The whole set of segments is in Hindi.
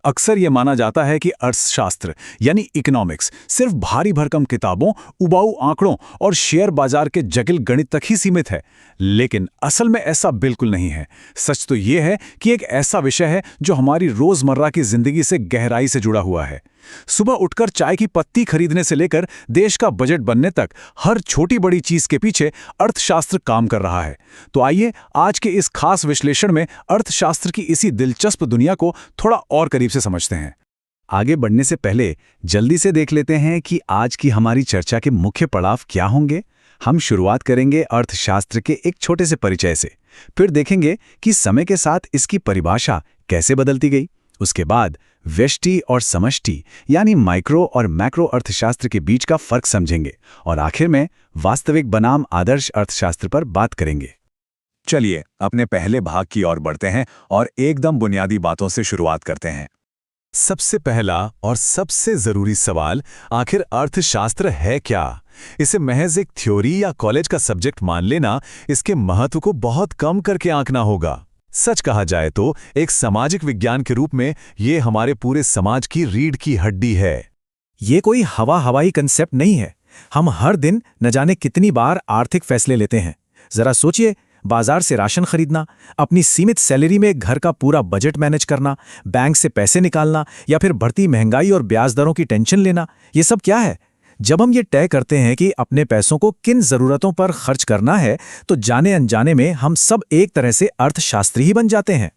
अक्सर ये माना जाता है कि अर्थशास्त्र यानी इकोनॉमिक्स सिर्फ भारी भरकम किताबों, उबाऊ आंकड़ों और शेयर बाजार के जटिल गणित तक ही सीमित है। लेकिन असल में ऐसा बिल्कुल नहीं है। सच तो ये है कि एक ऐसा विषय है जो हमारी रोजमर्रा की जिंदगी से गहराई से जुड़ा हुआ है। सुबह उठकर चाय की पत्ती खरीदने से लेकर देश का बजट बनने तक हर छोटी बड़ी चीज के पीछे अर्थशास्त्र काम कर रहा है। तो आइए आज के इस खास विश्लेषण में अर्थशास्त्र की इसी दिलचस्प दुनिया को थोड़ा और करीब से समझते हैं। आगे बढ़ने से पहले जल्दी से देख लेते हैं कि आज की हमारी चर्चा के मुख्य पड़ाव क्या होंगे। हम शुरुआत करेंगे अर्थशास्त्र के एक छोटे से परिचय से, फिर देखेंगे कि समय के साथ इसकी परिभाषा कैसे बदलती गई। उसके बाद व्यष्टि और समष्टि यानी माइक्रो और मैक्रो अर्थशास्त्र के बीच का फर्क समझेंगे और आखिर में वास्तविक बनाम आदर्श अर्थशास्त्र पर बात करेंगे। चलिए अपने पहले भाग की ओर बढ़ते हैं और एकदम बुनियादी बातों से शुरुआत करते हैं। सबसे पहला और सबसे जरूरी सवाल, आखिर अर्थशास्त्र है क्या? इसे महज एक थ्योरी या कॉलेज का सब्जेक्ट मान लेना इसके महत्व को बहुत कम करके आंकना होगा। सच कहा जाए तो एक सामाजिक विज्ञान के रूप में ये हमारे पूरे समाज की रीढ़ की हड्डी है। ये कोई हवाई कंसेप्ट नहीं है। हम हर दिन न जाने कितनी बार आर्थिक फैसले लेते हैं। जरा सोचिए, बाजार से राशन खरीदना, अपनी सीमित सैलरी में घर का पूरा बजट मैनेज करना, बैंक से पैसे निकालना या फिर बढ़ती महंगाई और ब्याज दरों की टेंशन लेना, ये सब क्या है? जब हम ये तय करते हैं कि अपने पैसों को किन जरूरतों पर खर्च करना है, तो जाने अनजाने में हम सब एक तरह से अर्थशास्त्री ही बन जाते हैं।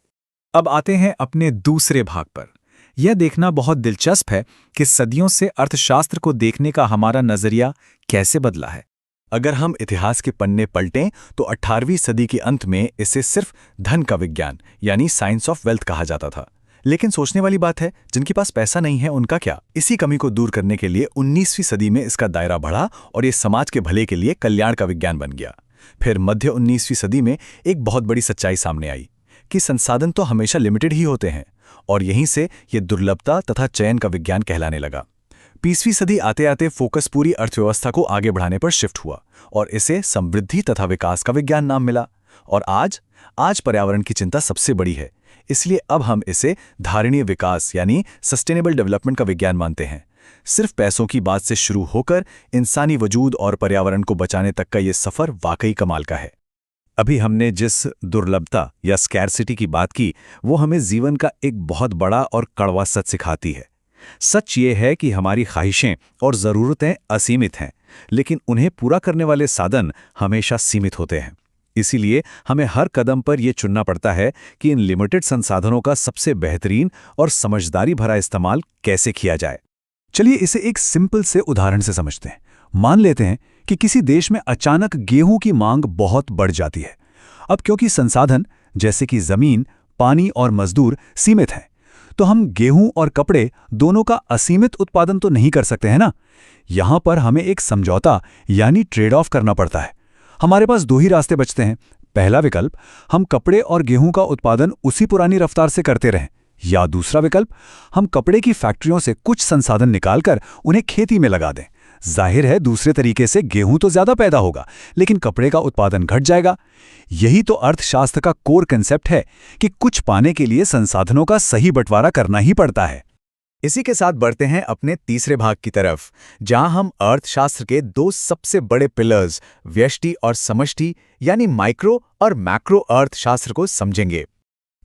अब आते हैं अपने दूसरे भाग पर। यह देखना बहुत दिलचस्प है कि सदियों से अर्थशास्त्र को देखने का हमारा नजरिया कैसे बदला है। अगर हम इतिहास के पन्ने पलटें तो 18वीं सदी के अंत में इसे सिर्फ धन का विज्ञान यानी साइंस ऑफ वेल्थ कहा जाता था। लेकिन सोचने वाली बात है, जिनके पास पैसा नहीं है उनका क्या? इसी कमी को दूर करने के लिए 19वीं सदी में इसका दायरा बढ़ा और ये समाज के भले के लिए कल्याण का विज्ञान बन गया। फिर मध्य 19वीं सदी में एक बहुत बड़ी सच्चाई सामने आई कि संसाधन तो हमेशा लिमिटेड ही होते हैं और यहीं से ये दुर्लभता तथा चयन का विज्ञान कहलाने लगा। 20वीं सदी आते आते फोकस पूरी अर्थव्यवस्था को आगे बढ़ाने पर शिफ्ट हुआ और इसे समृद्धि तथा विकास का विज्ञान नाम मिला। और आज पर्यावरण की चिंता सबसे बड़ी है, इसलिए अब हम इसे धारणीय विकास यानी सस्टेनेबल डेवलपमेंट का विज्ञान मानते हैं। सिर्फ पैसों की बात से शुरू होकर इंसानी वजूद और पर्यावरण को बचाने तक का ये सफर वाकई कमाल का है। अभी हमने जिस दुर्लभता या स्कैरसिटी की बात की, वो हमें जीवन का एक बहुत बड़ा और कड़वा सच सिखाती है। सच ये है कि हमारी ख्वाहिशें और ज़रूरतें असीमित हैं, लेकिन उन्हें पूरा करने वाले साधन हमेशा सीमित होते हैं। इसीलिए हमें हर कदम पर यह चुनना पड़ता है कि इन लिमिटेड संसाधनों का सबसे बेहतरीन और समझदारी भरा इस्तेमाल कैसे किया जाए। चलिए इसे एक सिंपल से उदाहरण से समझते हैं। मान लेते हैं कि किसी देश में अचानक गेहूं की मांग बहुत बढ़ जाती है। अब क्योंकि संसाधन जैसे कि जमीन, पानी और मजदूर सीमित हैं, तो हम गेहूं और कपड़े दोनों का असीमित उत्पादन तो नहीं कर सकते हैं ना। यहां पर हमें एक समझौता यानी ट्रेड ऑफ करना पड़ता है। हमारे पास दो ही रास्ते बचते हैं। पहला विकल्प, हम कपड़े और गेहूं का उत्पादन उसी पुरानी रफ्तार से करते रहें, या दूसरा विकल्प, हम कपड़े की फैक्ट्रियों से कुछ संसाधन निकालकर उन्हें खेती में लगा दें। जाहिर है दूसरे तरीके से गेहूं तो ज्यादा पैदा होगा, लेकिन कपड़े का उत्पादन घट जाएगा। यही तो अर्थशास्त्र का कोर कंसेप्ट है कि कुछ पाने के लिए संसाधनों का सही बंटवारा करना ही पड़ता है। इसी के साथ बढ़ते हैं अपने तीसरे भाग की तरफ, जहां हम अर्थशास्त्र के दो सबसे बड़े पिलर्स व्यष्टि और समष्टि यानी माइक्रो और मैक्रो अर्थशास्त्र को समझेंगे।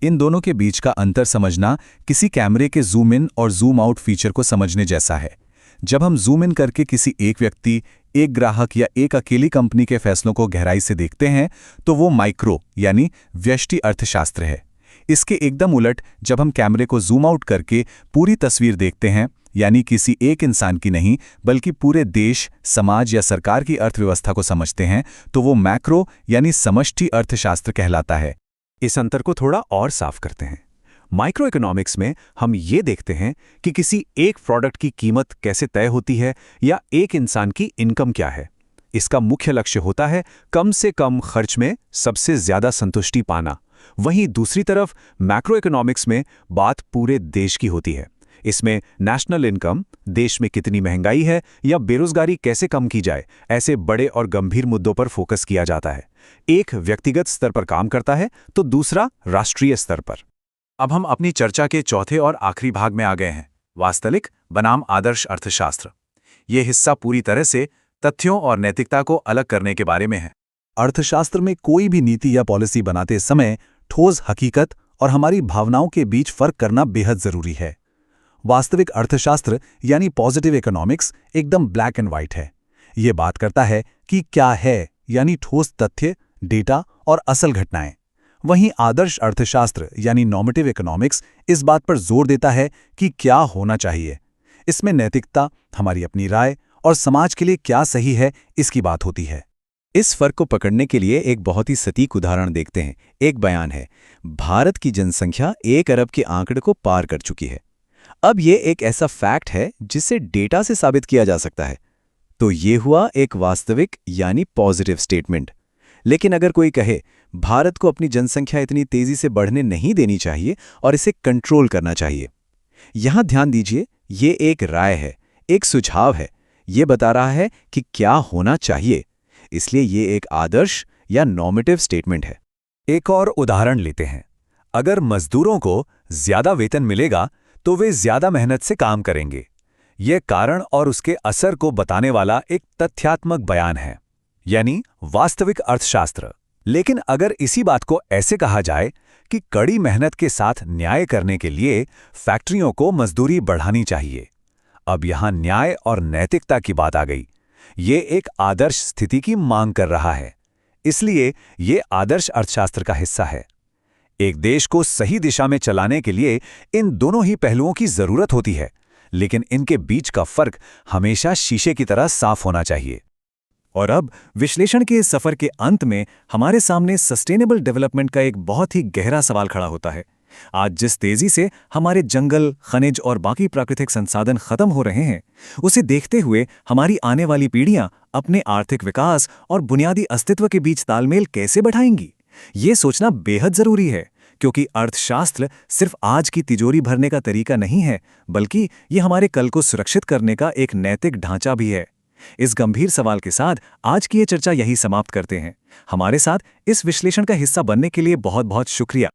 इन दोनों के बीच का अंतर समझना किसी कैमरे के जूम इन और जूम आउट फीचर को समझने जैसा है। जब हम जूम इन करके किसी एक व्यक्ति, एक ग्राहक या एक अकेली कंपनी के फैसलों को गहराई से देखते हैं, तो वो माइक्रो यानी व्यष्टि अर्थशास्त्र है। इसके एकदम उलट जब हम कैमरे को जूम आउट करके पूरी तस्वीर देखते हैं, यानी किसी एक इंसान की नहीं बल्कि पूरे देश, समाज या सरकार की अर्थव्यवस्था को समझते हैं, तो वो मैक्रो यानी समष्टि अर्थशास्त्र कहलाता है। इस अंतर को थोड़ा और साफ करते हैं। माइक्रो इकोनॉमिक्स में हम ये देखते हैं कि किसी एक प्रोडक्ट की कीमत कैसे तय होती है या एक इंसान की इनकम क्या है। इसका मुख्य लक्ष्य होता है कम से कम खर्च में सबसे ज्यादा संतुष्टि पाना। वहीं दूसरी तरफ मैक्रो इकोनॉमिक्स में बात पूरे देश की होती है। इसमें नेशनल इनकम, देश में कितनी महंगाई है या बेरोजगारी कैसे कम की जाए, ऐसे बड़े और गंभीर मुद्दों पर फोकस किया जाता है। एक व्यक्तिगत स्तर पर काम करता है तो दूसरा राष्ट्रीय स्तर पर। अब हम अपनी चर्चा के चौथे और आखिरी भाग में आ गए हैं, वास्तविक बनाम आदर्श अर्थशास्त्र। ये हिस्सा पूरी तरह से तथ्यों और नैतिकता को अलग करने के बारे में है। अर्थशास्त्र में कोई भी नीति या पॉलिसी बनाते समय ठोस हकीकत और हमारी भावनाओं के बीच फर्क करना बेहद जरूरी है। वास्तविक अर्थशास्त्र यानी पॉजिटिव इकोनॉमिक्स एकदम ब्लैक एंड व्हाइट है। ये बात करता है कि क्या है, यानी ठोस तथ्य, डेटा और असल घटनाएं। वहीं आदर्श अर्थशास्त्र यानी नॉर्मेटिव इकोनॉमिक्स इस बात पर जोर देता है कि क्या होना चाहिए। इसमें नैतिकता, हमारी अपनी राय और समाज के लिए क्या सही है, इसकी बात होती है। इस फर्क को पकड़ने के लिए एक बहुत ही सटीक उदाहरण देखते हैं। एक बयान है, भारत की जनसंख्या 1 अरब के आंकड़े को पार कर चुकी है। अब ये एक ऐसा फैक्ट है जिसे डेटा से साबित किया जा सकता है। तो ये हुआ एक वास्तविक यानी पॉजिटिव स्टेटमेंट। लेकिन अगर कोई कहे भारत को अपनी जनसंख्या इतनी तेजी से बढ़ने नहीं देनी चाहिए और इसे कंट्रोल करना चाहिए, यहां ध्यान दीजिए, ये एक राय है, एक सुझाव है। ये बता रहा है कि क्या होना चाहिए, इसलिए ये एक आदर्श या नॉर्मेटिव स्टेटमेंट है। एक और उदाहरण लेते हैं। अगर मजदूरों को ज्यादा वेतन मिलेगा तो वे ज्यादा मेहनत से काम करेंगे। यह कारण और उसके असर को बताने वाला एक तथ्यात्मक बयान है, यानी वास्तविक अर्थशास्त्र। लेकिन अगर इसी बात को ऐसे कहा जाए कि कड़ी मेहनत के साथ न्याय करने के लिए फैक्ट्रियों को मजदूरी बढ़ानी चाहिए, अब यहां न्याय और नैतिकता की बात आ गई। ये एक आदर्श स्थिति की मांग कर रहा है, इसलिए ये आदर्श अर्थशास्त्र का हिस्सा है। एक देश को सही दिशा में चलाने के लिए इन दोनों ही पहलुओं की जरूरत होती है, लेकिन इनके बीच का फर्क हमेशा शीशे की तरह साफ होना चाहिए। और अब विश्लेषण के इस सफर के अंत में हमारे सामने सस्टेनेबल डेवलपमेंट का एक बहुत ही गहरा सवाल खड़ा होता है। आज जिस तेजी से हमारे जंगल, खनिज और बाकी प्राकृतिक संसाधन खत्म हो रहे हैं, उसे देखते हुए हमारी आने वाली पीढ़ियां अपने आर्थिक विकास और बुनियादी अस्तित्व के बीच तालमेल कैसे बढ़ाएंगी, ये सोचना बेहद जरूरी है। क्योंकि अर्थशास्त्र सिर्फ आज की तिजोरी भरने का तरीका नहीं है, बल्कि ये हमारे कल को सुरक्षित करने का एक नैतिक ढांचा भी है। इस गंभीर सवाल के साथ आज की ये चर्चा यही समाप्त करते हैं। हमारे साथ इस विश्लेषण का हिस्सा बनने के लिए बहुत बहुत शुक्रिया।